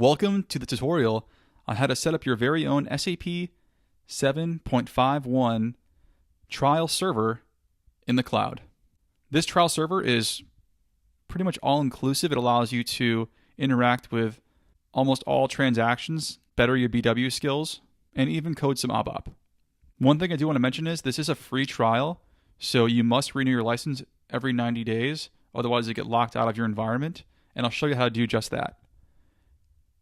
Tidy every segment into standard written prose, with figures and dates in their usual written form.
Welcome to the tutorial on how to set up your very own SAP 7.51 trial server in the cloud. This trial server is pretty much all-inclusive. It allows you to interact with almost all transactions, better your BW skills, and even code some ABAP. One thing I do want to mention is this is a free trial, so you must renew your license every 90 days, otherwise you get locked out of your environment, and I'll show you how to do just that.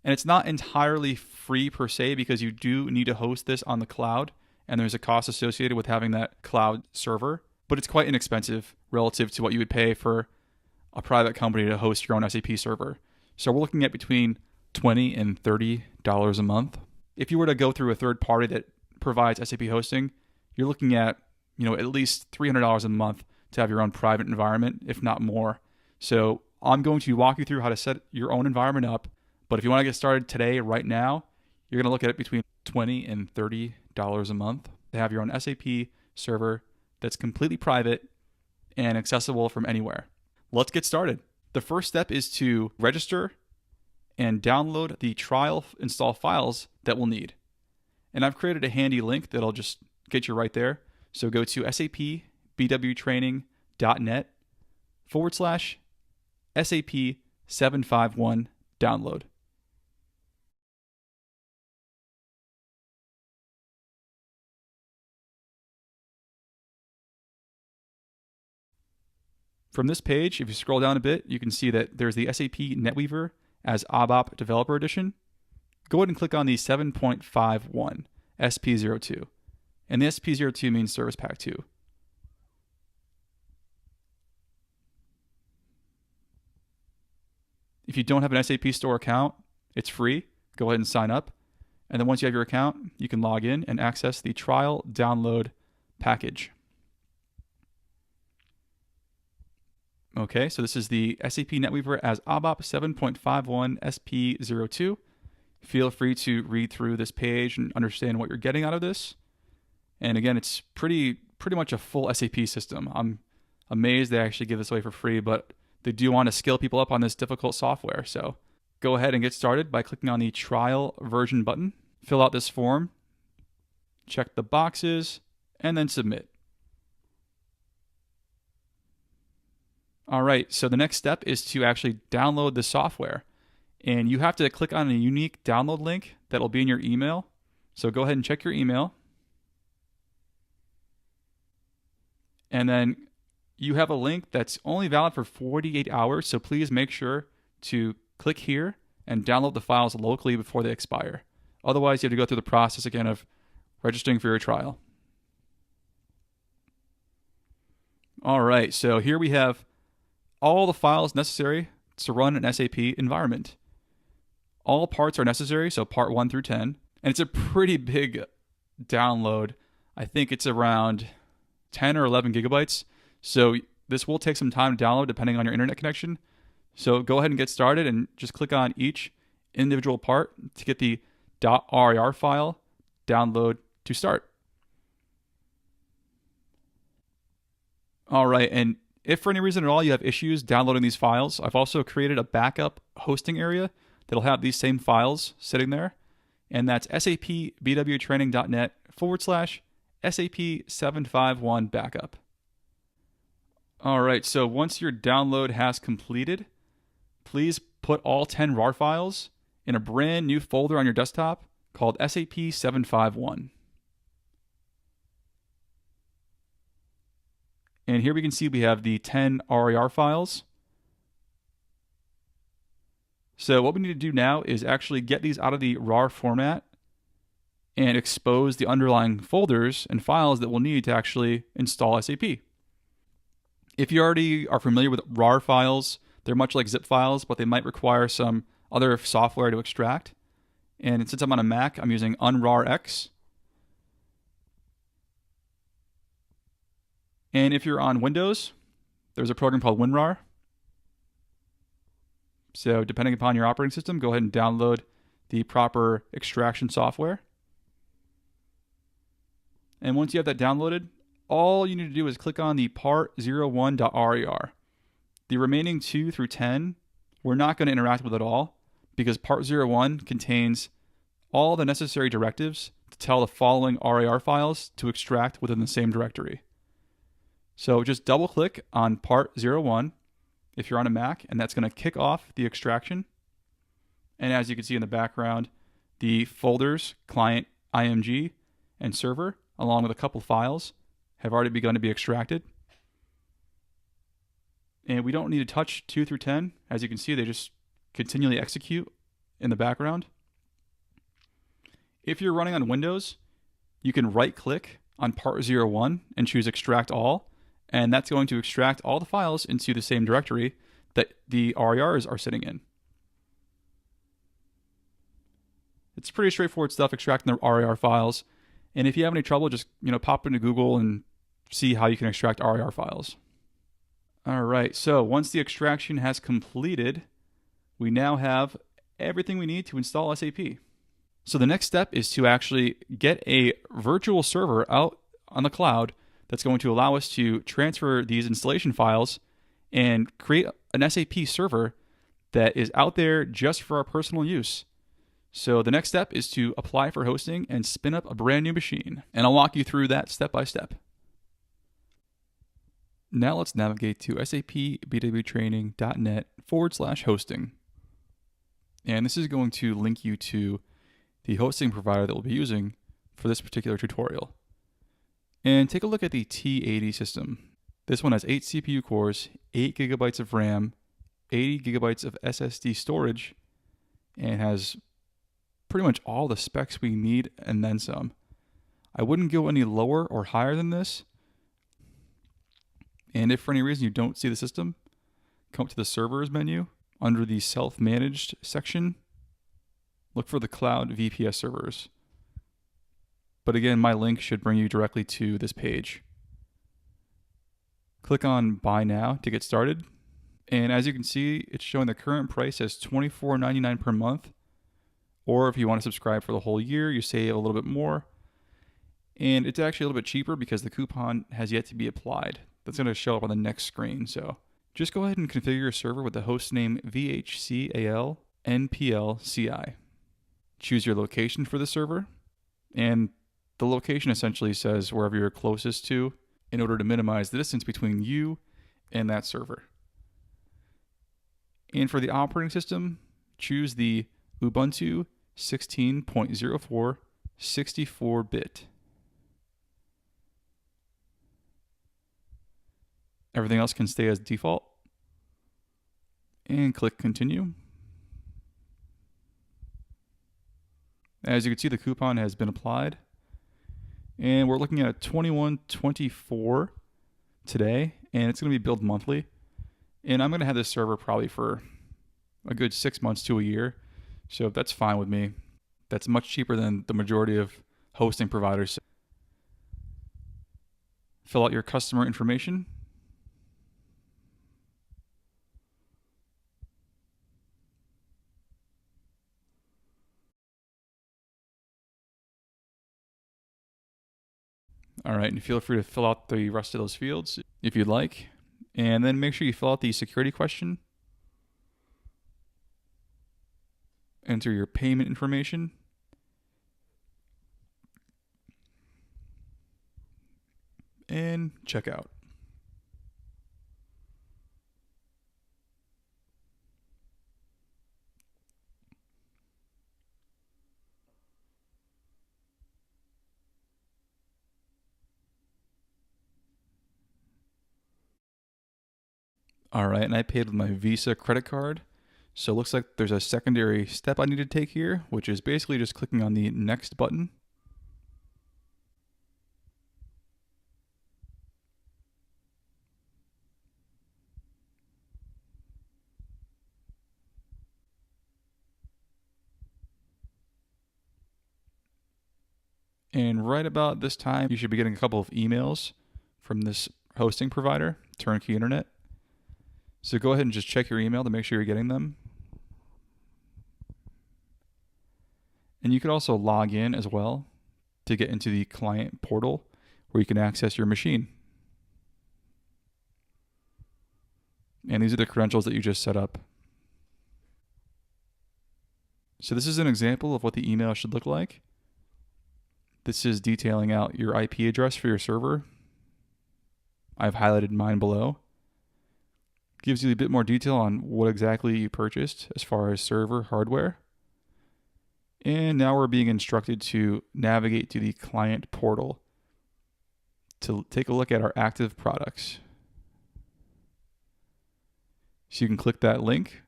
And it's not entirely free per se because you do need to host this on the cloud, and there's a cost associated with having that cloud server, but it's quite inexpensive relative to what you would pay for a private company to host your own SAP server. So we're looking at between $20 and $30 a month. If you were to go through a third party that provides SAP hosting, you're looking at at least $300 a month to have your own private environment, if not more. So I'm going to walk you through how to set your own environment up. But if you want to get started today, right now, you're going to look at it between $20 and $30 a month to have your own SAP server that's completely private and accessible from anywhere. Let's get started. The first step is to register and download the trial install files that we'll need. And I've created a handy link that'll just get you right there. So go to sapbwtraining.net/SAP 751 download. From this page, if you scroll down a bit, you can see that there's the SAP NetWeaver as ABAP Developer Edition. Go ahead and click on the 7.51 SP02. And the SP02 means Service Pack 2. If you don't have an SAP Store account, it's free. Go ahead and sign up. And then once you have your account, you can log in and access the trial download package. Okay, so this is the SAP NetWeaver as ABAP 7.51 SP02. Feel free to read through this page and understand what you're getting out of this. And again, it's pretty much a full SAP system. I'm amazed they actually give this away for free, but they do want to skill people up on this difficult software. So go ahead and get started by clicking on the trial version button. Fill out this form, check the boxes, and then submit. All right, so the next step is to actually download the software. And you have to click on a unique download link that will be in your email. So go ahead and check your email. And then you have a link that's only valid for 48 hours. So please make sure to click here and download the files locally before they expire. Otherwise, you have to go through the process again of registering for your trial. All right, so here we have all the files necessary to run an SAP environment. All parts are necessary, so part 1 through 10. And it's a pretty big download. I think it's around 10 or 11 gigabytes. So this will take some time to download depending on your internet connection. So go ahead and get started and just click on each individual part to get the .rar file download to start. All right, and if for any reason at all you have issues downloading these files, I've also created a backup hosting area that'll have these same files sitting there. And that's sapbwtraining.net/SAP 751 backup. All right, so once your download has completed, please put all 10 RAR files in a brand new folder on your desktop called SAP 751. And here we can see we have the 10 RAR files. So what we need to do now is actually get these out of the RAR format and expose the underlying folders and files that we'll need to actually install SAP. If you already are familiar with RAR files, they're much like zip files, but they might require some other software to extract. And since I'm on a Mac, I'm using UnRARX. And if you're on Windows, there's a program called WinRAR. So depending upon your operating system, go ahead and download the proper extraction software. And once you have that downloaded, all you need to do is click on the part01.rar. The remaining 2 through 10, we're not going to interact with at all. because part 01 contains all the necessary directives to tell the following RAR files to extract within the same directory. So just double click on part 01 if you're on a Mac, and that's going to kick off the extraction. And as you can see in the background, the folders, client, IMG, and server, along with a couple files, have already begun to be extracted. And we don't need to touch 2 through 10. As you can see, they just continually execute in the background. If you're running on Windows, you can right-click on part 01 and choose Extract All, and that's going to extract all the files into the same directory that the RARs are sitting in. It's pretty straightforward stuff, extracting the RAR files. And if you have any trouble, just pop into Google and see how you can extract RAR files. All right, so once the extraction has completed, we now have everything we need to install SAP. So the next step is to actually get a virtual server out on the cloud that's going to allow us to transfer these installation files and create an SAP server that is out there just for our personal use. So the next step is to apply for hosting and spin up a brand new machine. And I'll walk you through that step by step. Now let's navigate to sapbwtraining.net/hosting. And this is going to link you to the hosting provider that we'll be using for this particular tutorial. And take a look at the T80 system. This one has 8 CPU cores, 8 gigabytes of RAM, 80 gigabytes of SSD storage, and has pretty much all the specs we need and then some. I wouldn't go any lower or higher than this. And if for any reason you don't see the system, come up to the servers menu. Under the self-managed section, look for the cloud VPS servers. But again, my link should bring you directly to this page. Click on Buy Now to get started. And as you can see, it's showing the current price as $24.99 per month. Or if you want to subscribe for the whole year, you save a little bit more. And it's actually a little bit cheaper because the coupon has yet to be applied. That's going to show up on the next screen. So just go ahead and configure your server with the host name VHCAL NPLCI. Choose your location for the server. And the location essentially says wherever you're closest to in order to minimize the distance between you and that server. And for the operating system, choose the Ubuntu 16.04 64-bit. Everything else can stay as default. And click Continue. As you can see, the coupon has been applied. And we're looking at $21.24 today, and it's going to be billed monthly. And I'm going to have this server probably for a good 6 months to a year. So that's fine with me. That's much cheaper than the majority of hosting providers. Fill out your customer information. All right, and feel free to fill out the rest of those fields if you'd like. And then make sure you fill out the security question. Enter your payment information. And check out. All right, and I paid with my Visa credit card. So it looks like there's a secondary step I need to take here, which is basically just clicking on the next button. And right about this time, you should be getting a couple of emails from this hosting provider, Turnkey Internet. So go ahead and just check your email to make sure you're getting them. And you could also log in as well to get into the client portal where you can access your machine. And these are the credentials that you just set up. So this is an example of what the email should look like. This is detailing out your IP address for your server. I've highlighted mine below. Gives you a bit more detail on what exactly you purchased as far as server hardware. And now we're being instructed to navigate to the client portal to take a look at our active products. So you can click that link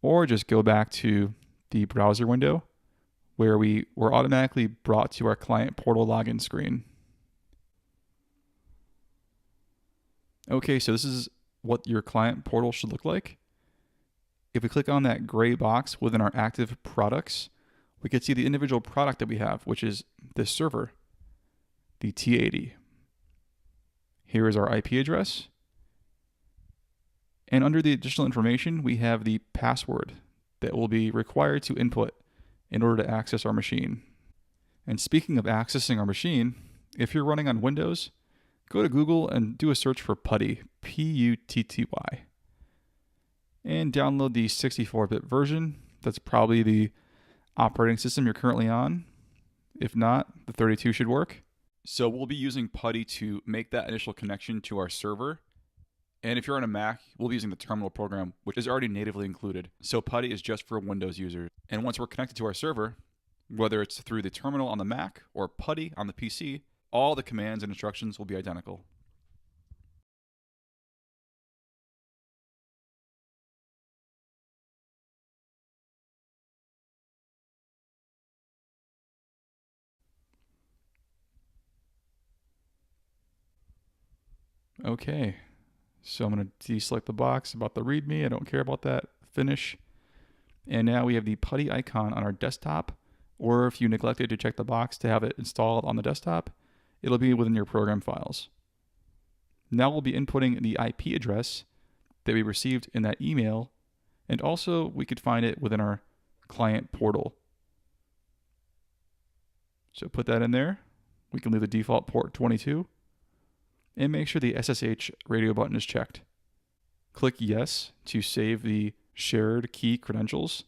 or just go back to the browser window where we were automatically brought to our client portal login screen. Okay, so this is what your client portal should look like. If we click on that gray box within our active products, we can see the individual product that we have, which is this server, the T80. Here is our IP address. And under the additional information, we have the password that will be required to input in order to access our machine. And speaking of accessing our machine, if you're running on Windows, go to Google and do a search for Putty, P-U-T-T-Y, and download the 64-bit version. That's probably the operating system you're currently on. If not, the 32 should work. So we'll be using Putty to make that initial connection to our server. And if you're on a Mac, we'll be using the terminal program, which is already natively included. So Putty is just for Windows users. And once we're connected to our server, whether it's through the terminal on the Mac or Putty on the PC, all the commands and instructions will be identical. Okay, so I'm going to deselect the box about the README. I don't care about that. Finish. And now we have the Putty icon on our desktop, or if you neglected to check the box to have it installed on the desktop, it'll be within your program files. Now we'll be inputting the IP address that we received in that email, and also we could find it within our client portal. So put that in there. We can leave the default port 22 and make sure the SSH radio button is checked. Click yes to save the shared key credentials.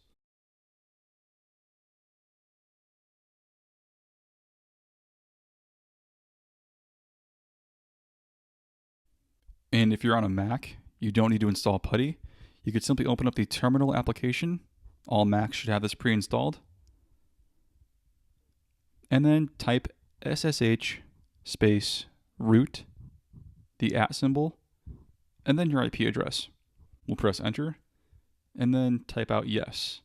And if you're on a Mac, you don't need to install Putty. You could simply open up the terminal application. All Macs should have this pre-installed. And then type SSH space root, the @ symbol, and then your IP address. We'll press enter and then type out yes.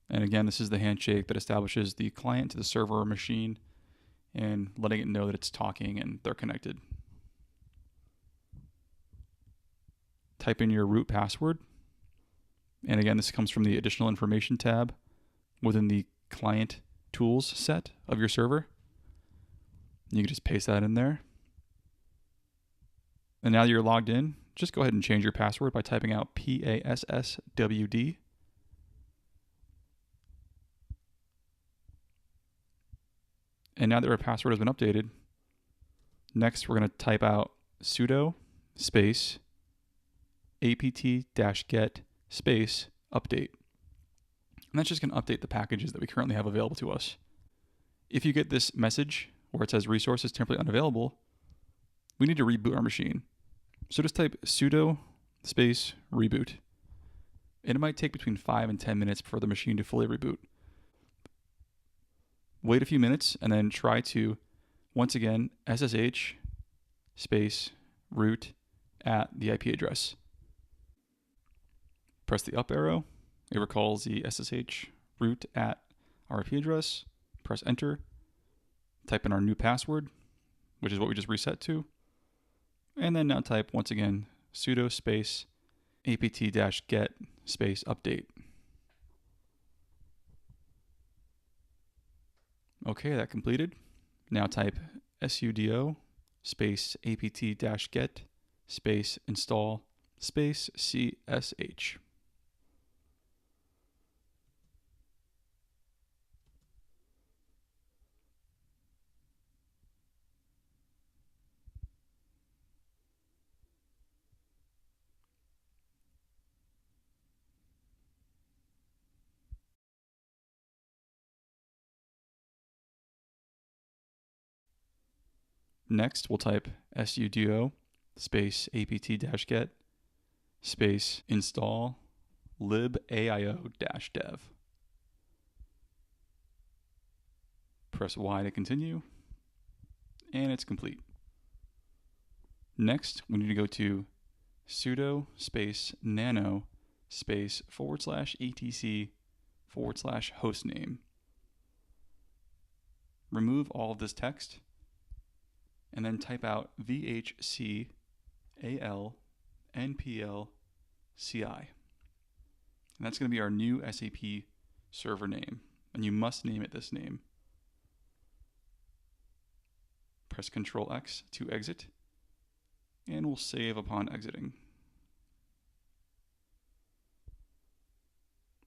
And again, this is the handshake that establishes the client to the server machine and letting it know that it's talking and they're connected. Type in your root password. And again, this comes from the additional information tab within the client tools set of your server. You can just paste that in there. And now that you're logged in, just go ahead and change your password by typing out PASSWD. And now that our password has been updated, next we're going to type out sudo space apt-get space update. And that's just going to update the packages that we currently have available to us. If you get this message where it says resources temporarily unavailable, we need to reboot our machine. So just type sudo space reboot. And it might take between 5 and 10 minutes for the machine to fully reboot. Wait a few minutes and then try to, once again, SSH space root at the IP address. Press the up arrow. It recalls the SSH root at our IP address. Press enter. Type in our new password, which is what we just reset to. And then now type once again sudo space apt-get space update. Okay, that completed. Now type sudo space apt-get space install space csh. Next, we'll type sudo space apt-get space install libaio-dev. Press Y to continue, and it's complete. Next, we need to go to sudo space nano space /etc /hostname. Remove all of this text, and then type out vhcal npl ci. And that's going to be our new SAP server name, and you must name it this name. Press Ctrl X to exit, and we'll save upon exiting.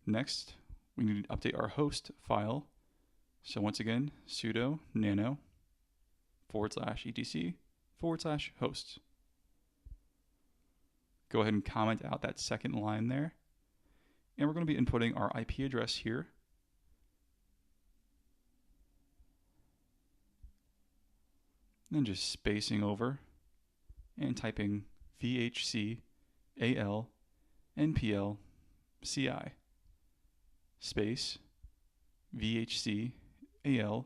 Next, we need to update our host file. So once again, sudo nano /etc /hosts. Go ahead and comment out that second line there. And we're going to be inputting our IP address here. And then just spacing over and typing vhcal npl ci space vhcal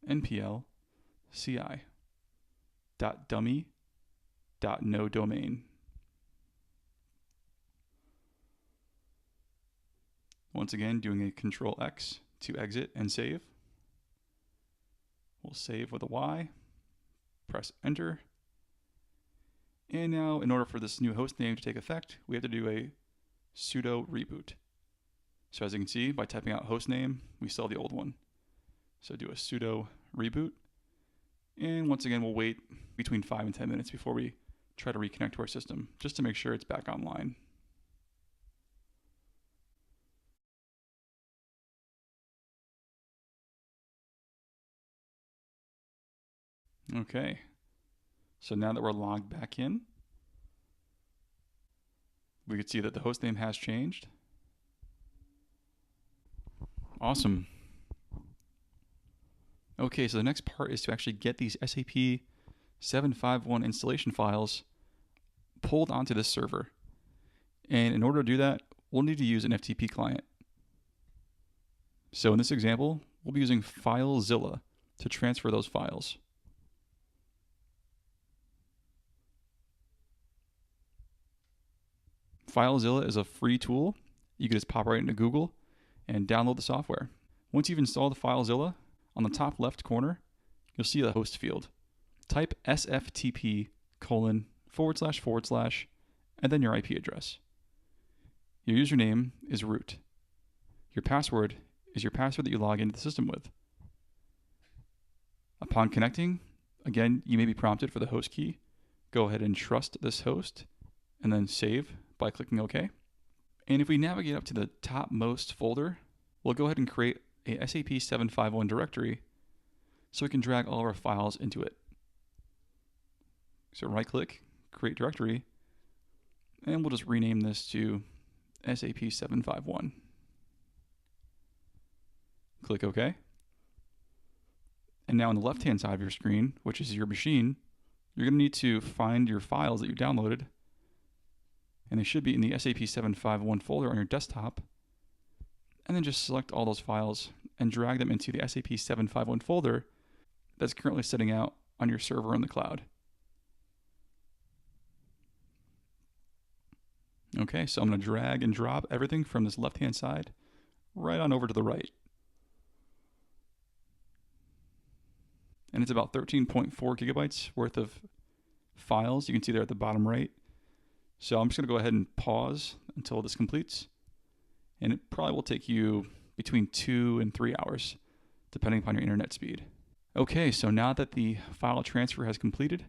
npl ci .dummy .no domain. Once again, doing a Control X to exit and save. We'll save with a Y, press Enter. And now, in order for this new host name to take effect, we have to do a sudo reboot. So as you can see, by typing out host name, we still have the old one. So do a sudo reboot. And once again, we'll wait between 5 and 10 minutes before we try to reconnect to our system, just to make sure it's back online. Okay, so now that we're logged back in, we can see that the host name has changed. Awesome. Okay, so the next part is to actually get these SAP 751 installation files pulled onto this server. And in order to do that, we'll need to use an FTP client. So in this example, we'll be using FileZilla to transfer those files. FileZilla is a free tool. You can just pop right into Google and download the software. Once you've installed FileZilla, on the top left corner, you'll see the host field. Type sftp : // and then your IP address. Your username is root. Your password is your password that you log into the system with. Upon connecting, again, you may be prompted for the host key. Go ahead and trust this host, and then save by clicking OK. And if we navigate up to the topmost folder, we'll go ahead and create a SAP 751 directory so we can drag all of our files into it. So right click, create directory, and we'll just rename this to SAP 751. Click OK. And now on the left-hand side of your screen, which is your machine, you're going to need to find your files that you downloaded, and they should be in the SAP 751 folder on your desktop, and then just select all those files and drag them into the SAP 751 folder that's currently sitting out on your server in the cloud. Okay, so I'm going to drag and drop everything from this left-hand side right on over to the right. And it's about 13.4 gigabytes worth of files. You can see there at the bottom right. So I'm just going to go ahead and pause until this completes. And it probably will take you between 2 and 3 hours, depending upon your internet speed. Okay, so now that the file transfer has completed,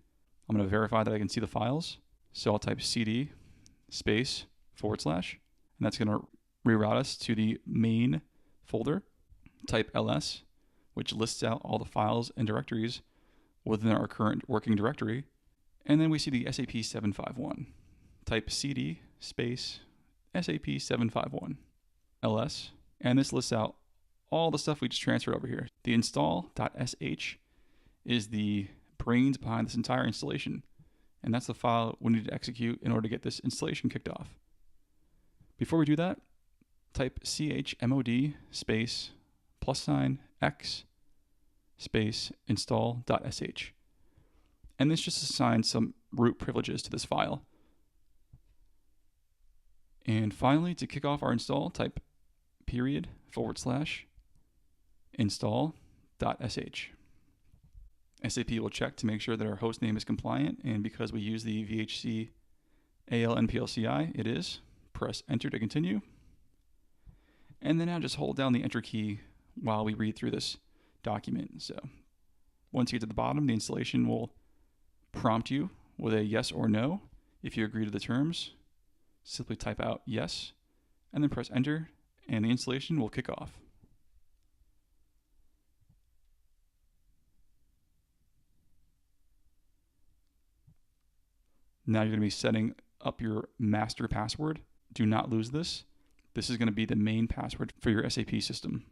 I'm going to verify that I can see the files. So I'll type cd space /, and that's going to reroute us to the main folder. Type ls, which lists out all the files and directories within our current working directory. And then we see the SAP 751. Type cd space SAP 751 ls, and this lists out all the stuff we just transferred over here. The install.sh is the brains behind this entire installation. And that's the file we need to execute in order to get this installation kicked off. Before we do that, type chmod space +x space install.sh. And this just assigns some root privileges to this file. And finally, to kick off our install, type /install.sh. SAP will check to make sure that our host name is compliant, and because we use the VHC AL NPLCI, it is. Press enter to continue. And then now just hold down the enter key while we read through this document. So once you get to the bottom, the installation will prompt you with a yes or no. If you agree to the terms, simply type out yes, and then press enter, and the installation will kick off. Now you're going to be setting up your master password. Do not lose this. This is going to be the main password for your SAP system.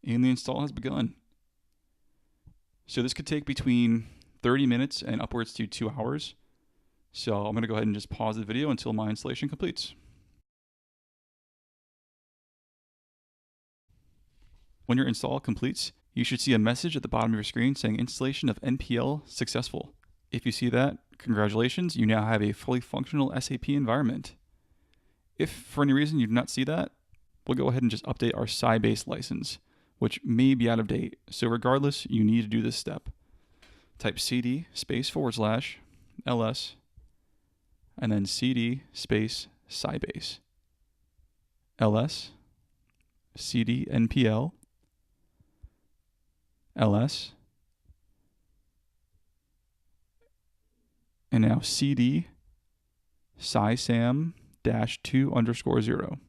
And the install has begun. So this could take between 30 minutes and upwards to 2 hours. So I'm going to go ahead and just pause the video until my installation completes. When your install completes, you should see a message at the bottom of your screen saying installation of NPL successful. If you see that, congratulations, you now have a fully functional SAP environment. If for any reason you do not see that, we'll go ahead and just update our Sybase license, which may be out of date. So regardless, you need to do this step. Type cd space / ls and then cd space Sybase. ls cd npl ls and now cd sysam -2_0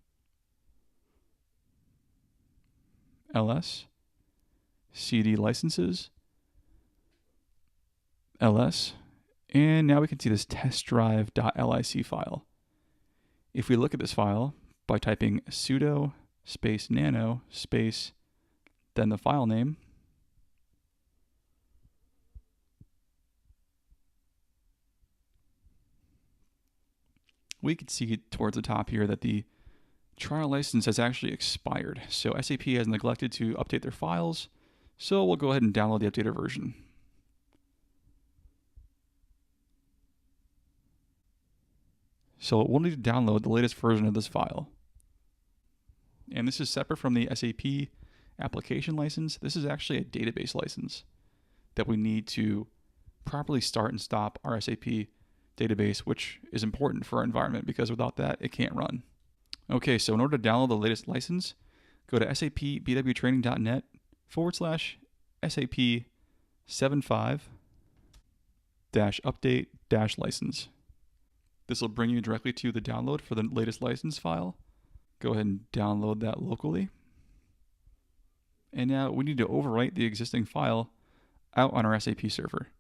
ls cd licenses ls, and now we can see this testdrive.lic file. If we look at this file by typing sudo space nano space then the file name, we can see towards the top here that the trial license has actually expired. So SAP has neglected to update their files, so we'll go ahead and download the updated version. So we'll need to download the latest version of this file. And this is separate from the SAP application license. This is actually a database license that we need to properly start and stop our SAP database, which is important for our environment because without that, it can't run. Okay, so in order to download the latest license, go to sapbwtraining.net /SAP 75-update-license. This will bring you directly to the download for the latest license file. Go ahead and download that locally. And now we need to overwrite the existing file out on our SAP server.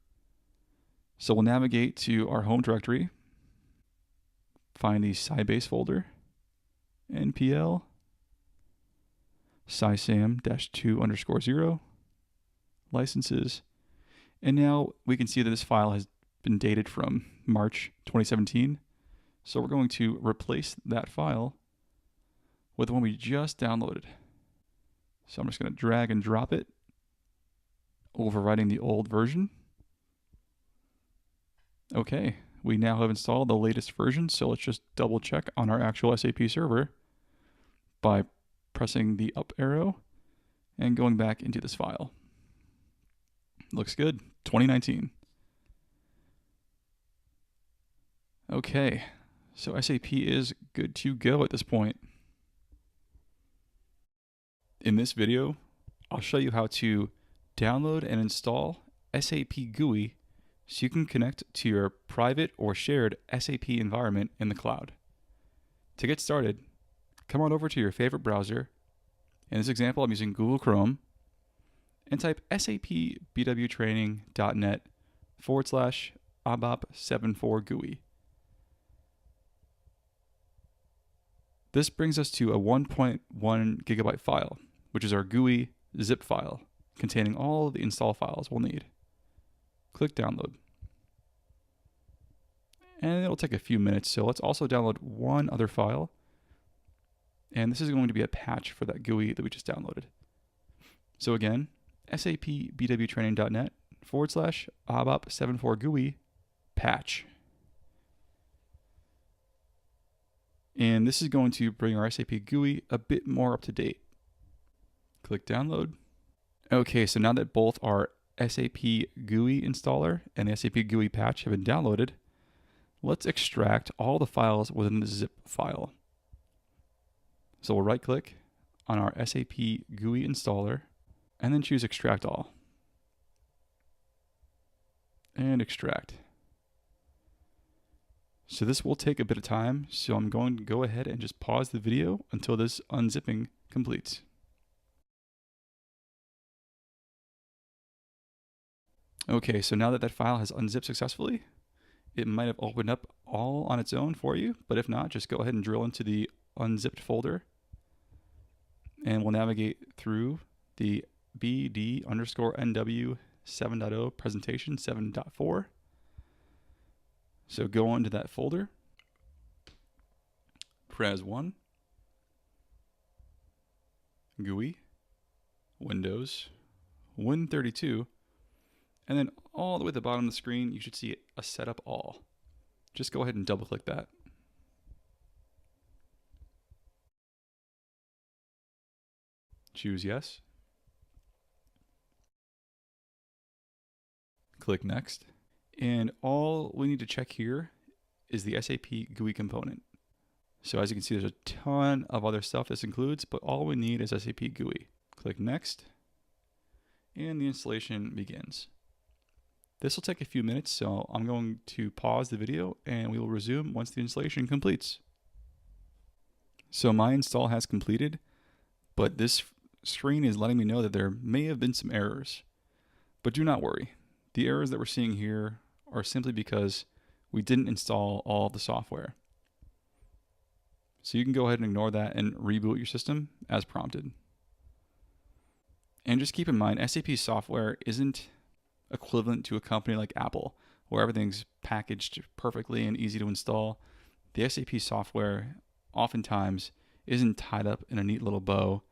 So we'll navigate to our home directory, find the Sybase folder, npl sysam -2_0 licenses, and now we can see that this file has been dated from March 2017. So we're going to replace that file with the one we just downloaded. So I'm just going to drag and drop it, overwriting the old version. Okay, we now have installed the latest version, so let's just double check on our actual SAP server by pressing the up arrow and going back into this file. Looks good, 2019. Okay, so SAP is good to go at this point. In this video, I'll show you how to download and install SAP GUI so you can connect to your private or shared SAP environment in the cloud. To get started, come on over to your favorite browser. In this example, I'm using Google Chrome, and type sapbwtraining.net /ABAP74 GUI. This brings us to a 1.1 gigabyte file, which is our GUI zip file containing all of the install files we'll need. Click download. And it'll take a few minutes, so let's also download one other file. And this is going to be a patch for that GUI that we just downloaded. So again, sapbwtraining.net/ABAP74 GUI patch. And this is going to bring our SAP GUI a bit more up to date. Click download. Okay, so now that both our SAP GUI installer and the SAP GUI patch have been downloaded, let's extract all the files within the zip file. So we'll right click on our SAP GUI installer and then choose extract all. And extract. So this will take a bit of time, so I'm going to go ahead and just pause the video until this unzipping completes. Okay, so now that file has unzipped successfully, it might have opened up all on its own for you, but if not, just go ahead and drill into the unzipped folder, and we'll navigate through the BD_NW 7.0 presentation 7.4. So go into that folder, Pres 1, GUI, Windows, Win32, and then all the way at the bottom of the screen, you should see a setup all. Just go ahead and double click that. Choose yes. Click next. And all we need to check here is the SAP GUI component. So as you can see, there's a ton of other stuff this includes, but all we need is SAP GUI. Click next, and the installation begins. This will take a few minutes, so I'm going to pause the video and we will resume once the installation completes. So my install has completed, but this screen is letting me know that there may have been some errors. But do not worry. The errors that we're seeing here are simply because we didn't install all the software. So you can go ahead and ignore that and reboot your system as prompted. And just keep in mind, SAP software isn't equivalent to a company like Apple, where everything's packaged perfectly and easy to install. The SAP software oftentimes isn't tied up in a neat little bow,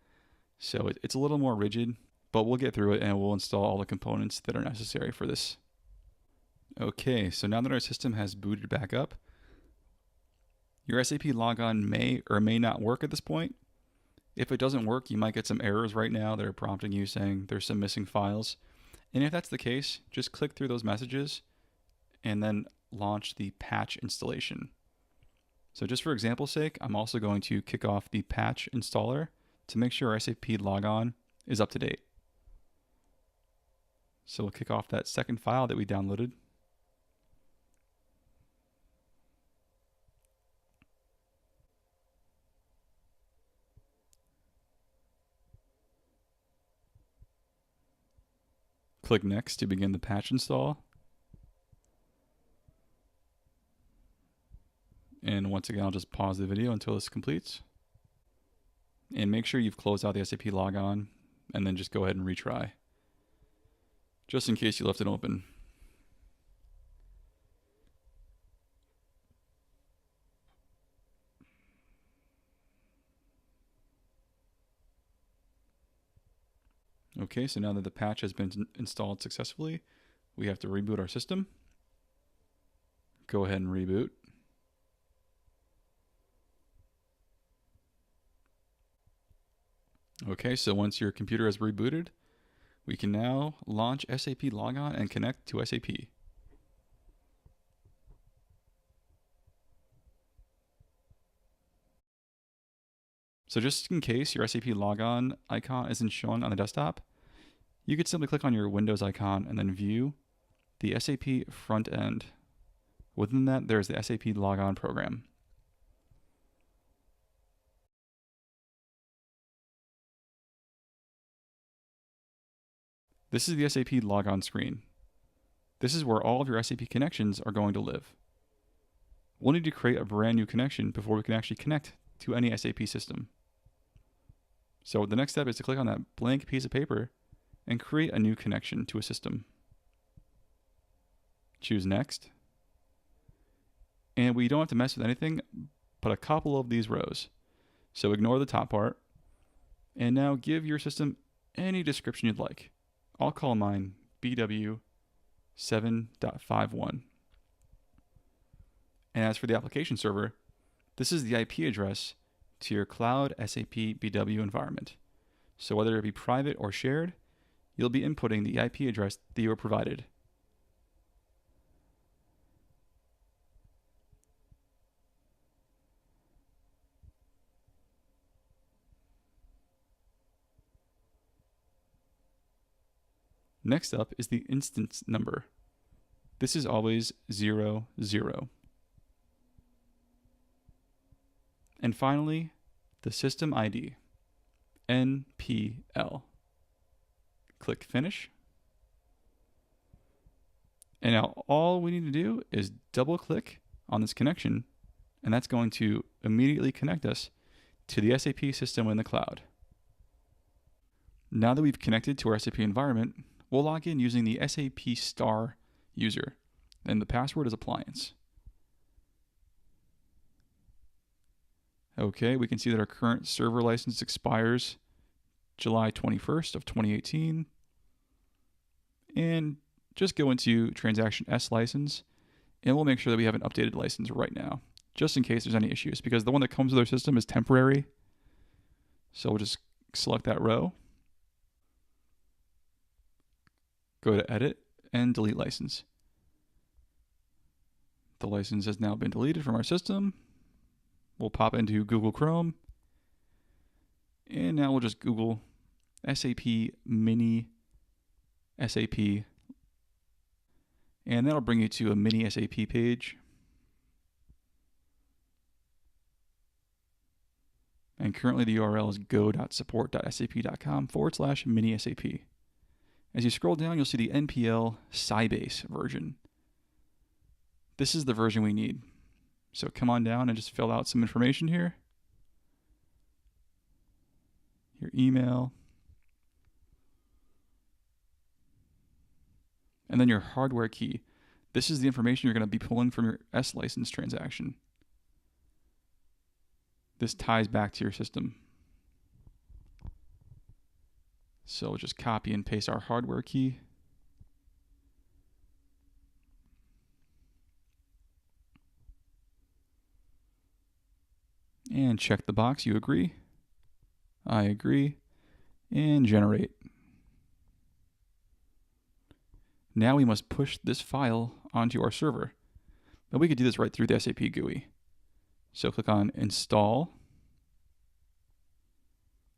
so it's a little more rigid, but we'll get through it and we'll install all the components that are necessary for this. Okay, so now that our system has booted back up, your SAP logon may or may not work at this point. If it doesn't work, you might get some errors right now that are prompting you saying there's some missing files. And if that's the case, just click through those messages and then launch the patch installation. So just for example's sake, I'm also going to kick off the patch installer to make sure our SAP logon is up to date. So we'll kick off that second file that we downloaded. Click next to begin the patch install. And once again, I'll just pause the video until this completes. And make sure you've closed out the SAP logon and then just go ahead and retry, just in case you left it open. Okay, so now that the patch has been installed successfully, we have to reboot our system. Go ahead and reboot. Okay, so once your computer has rebooted, we can now launch SAP Logon and connect to SAP. So just in case your SAP Logon icon isn't shown on the desktop, you could simply click on your Windows icon and then view the SAP front end. Within that, there's the SAP Logon program. This is the SAP Logon screen. This is where all of your SAP connections are going to live. We'll need to create a brand new connection before we can actually connect to any SAP system. So the next step is to click on that blank piece of paper and create a new connection to a system. Choose Next. And we don't have to mess with anything but a couple of these rows. So ignore the top part. And now give your system any description you'd like. I'll call mine BW 7.51. And as for the application server, this is the IP address to your cloud SAP BW environment. So whether it be private or shared, you'll be inputting the IP address that you were provided. Next up is the instance number. This is always 00. And finally, the system ID, NPL. Click Finish. And now all we need to do is double click on this connection, and that's going to immediately connect us to the SAP system in the cloud. Now that we've connected to our SAP environment, we'll log in using the SAP star user, and the password is appliance. Okay, we can see that our current server license expires July 21st of 2018. And just go into transaction S license, and we'll make sure that we have an updated license right now, just in case there's any issues, because the one that comes with our system is temporary. So we'll just select that row, go to Edit, and Delete License. The license has now been deleted from our system. We'll pop into Google Chrome, and now we'll just Google SAP Mini SAP, and that'll bring you to a Mini SAP page. And currently the URL is go.support.sap.com/mini-SAP. As you scroll down, you'll see the NPL Sybase version. This is the version we need. So come on down and just fill out some information here. Your email. And then your hardware key. This is the information you're going to be pulling from your S license transaction. This ties back to your system. So just copy and paste our hardware key. And check the box, you agree? I agree. And generate. Now we must push this file onto our server. But we could do this right through the SAP GUI. So click on Install.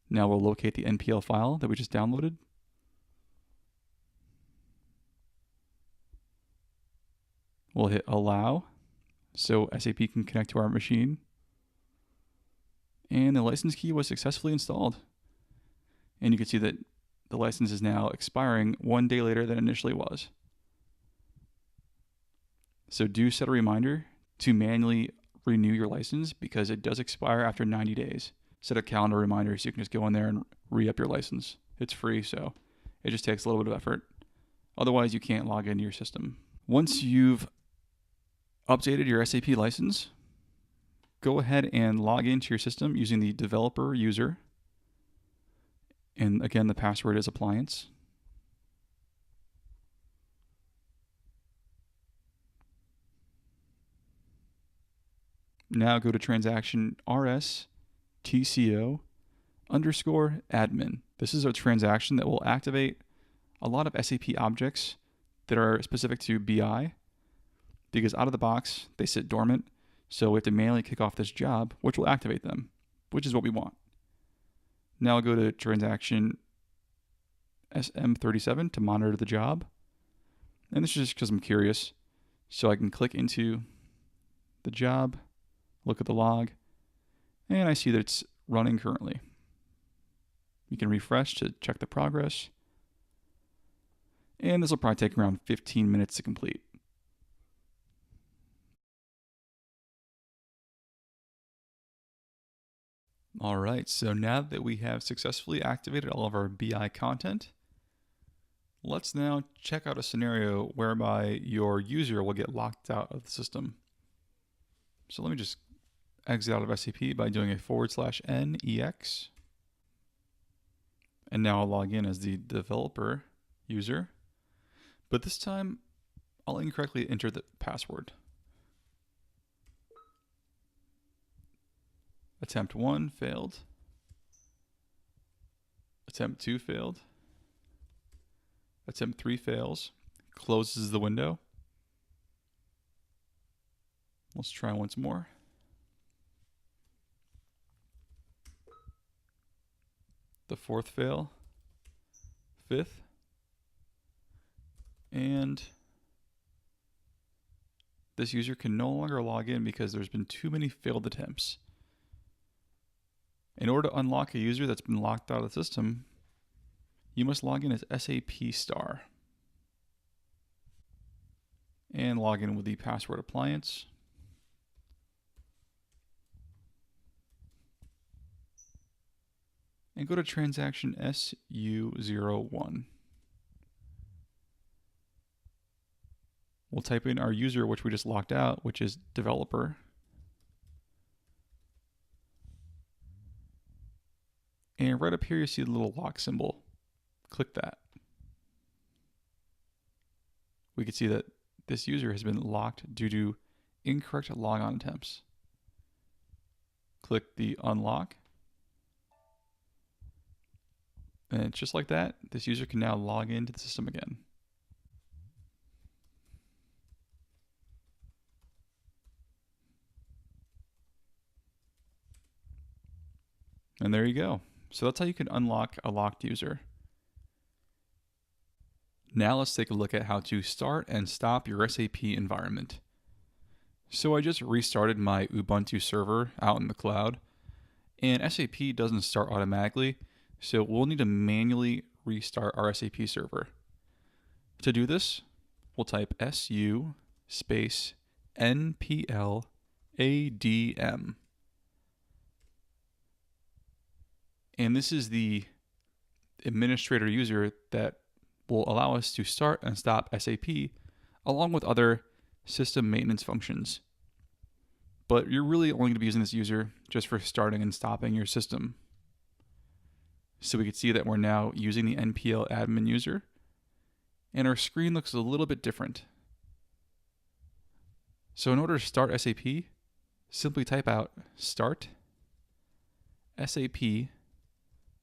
Now we'll locate the NPL file that we just downloaded. We'll hit Allow so SAP can connect to our machine. And the license key was successfully installed. And you can see that the license is now expiring 1 day later than initially was. So do set a reminder to manually renew your license because it does expire after 90 days. Set a calendar reminder so you can just go in there and re-up your license. It's free, so it just takes a little bit of effort. Otherwise, you can't log into your system. Once you've updated your SAP license, go ahead and log into your system using the developer user. And again, the password is appliance. Now go to transaction RS TCO _admin. This is a transaction that will activate a lot of SAP objects that are specific to BI because out of the box, they sit dormant. So we have to manually kick off this job, which will activate them, which is what we want. Now I'll go to transaction SM37 to monitor the job. And this is just because I'm curious. So I can click into the job, look at the log, and I see that it's running currently. You can refresh to check the progress. And this will probably take around 15 minutes to complete. All right, so now that we have successfully activated all of our BI content, let's now check out a scenario whereby your user will get locked out of the system. So let me just exit out of SAP by doing a /NEX. And now I'll log in as the developer user. But this time, I'll incorrectly enter the password. Attempt 1 failed. Attempt 2 failed. Attempt 3 fails. Closes the window. Let's try once more. The 4th fail. 5th. And this user can no longer log in because there's been too many failed attempts. In order to unlock a user that's been locked out of the system, you must log in as SAP star and log in with the password appliance. And go to transaction SU01. We'll type in our user, which we just locked out, which is developer. And right up here, you see the little lock symbol. Click that. We can see that this user has been locked due to incorrect logon attempts. Click the unlock. And just like that, this user can now log into the system again. And there you go. So that's how you can unlock a locked user. Now let's take a look at how to start and stop your SAP environment. So I just restarted my Ubuntu server out in the cloud, and SAP doesn't start automatically, so we'll need to manually restart our SAP server. To do this, we'll type su space npl adm. And this is the administrator user that will allow us to start and stop SAP along with other system maintenance functions. But you're really only going to be using this user just for starting and stopping your system. So we can see that we're now using the npl admin user, and our screen looks a little bit different. So in order to start SAP, simply type out start SAP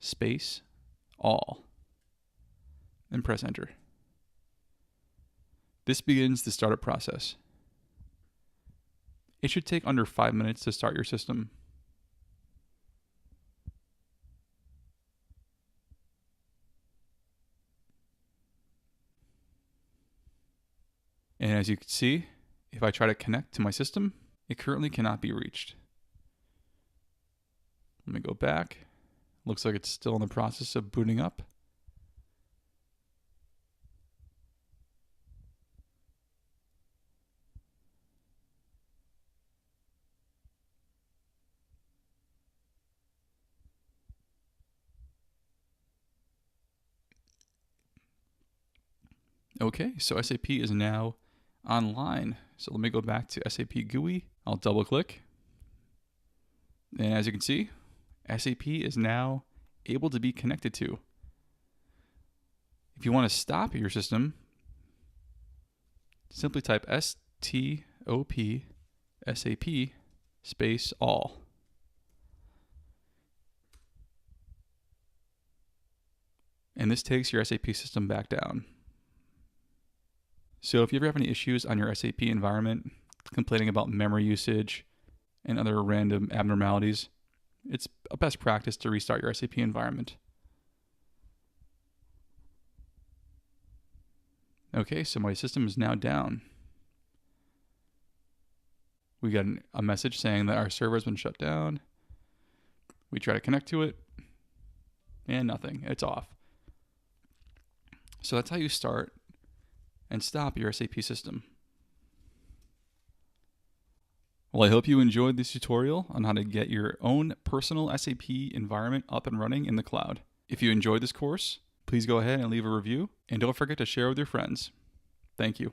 space all and press enter. This begins the startup process. It should take under 5 minutes to start your system. And as you can see, if I try to connect to my system, it currently cannot be reached. Let me go back. Looks like it's still in the process of booting up. Okay, so SAP is now online. So let me go back to SAP GUI. I'll double click. And as you can see, SAP is now able to be connected to. If you want to stop your system, simply type stop SAP space all. And this takes your SAP system back down. So if you ever have any issues on your SAP environment, complaining about memory usage and other random abnormalities, it's a best practice to restart your SAP environment. Okay, so my system is now down. We got a message saying that our server has been shut down. We try to connect to it, and nothing. It's off. So that's how you start and stop your SAP system. Well, Well, I hope you enjoyed this tutorial on how to get your own personal SAP environment up and running in the cloud. If you enjoyed this course, please go ahead and leave a review, and don't forget to share with your friends. Thank you.